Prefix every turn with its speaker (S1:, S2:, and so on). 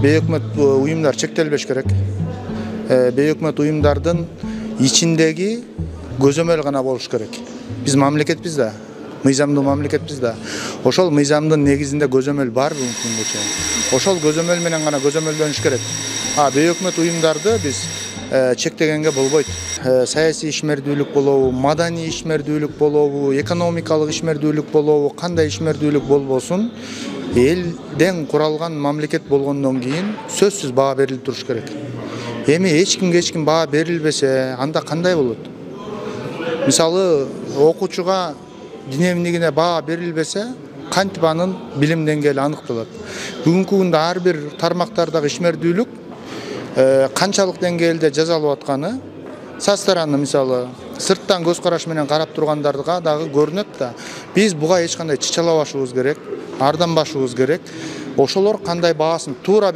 S1: бейөкмөт уюмдар чектелбеш керек. Бейөкмөт уюмдардын ичиндеги көзөмөл гана болуш керек. Биз мамлекетпиз да, мыйзамдуу мамлекетпиз да. Ошол мыйзамдын негизинде көзөмөл бар бүгүнкү күнгө. Ошол көзөмөл менен гана көзөмөлдөнүш керек. Бейөкмөт уюмдарды биз чектегенге болбойт. Саясий ишмердүүлүк болобу, маданий ишмердүүлүк болобу, экономикалык ишмердүүлүк болобу, кандай ишмердүүлүк болбосун, элден куралган мамлекет болгондон кийин сөзсүз баа берилип туруш керек. Эми эч ким баа берилбесе, анда кандай болот? Мисалы, окуучуга динемдигине баа берилбесе, кантип анын билим деңгээли аныкталат. Бүгүнкү күндө ар бир тармактардагы ишмердүүлүк канчалык деңгээлде жазалып атканы со стороны, мисалы, сырттан көз караш менен карап тургандарга дагы көрүнөт да. Биз буга эч кандай чычалабашыбыз керек, арданбашыбыз керек. Ошолор кандай баасын туура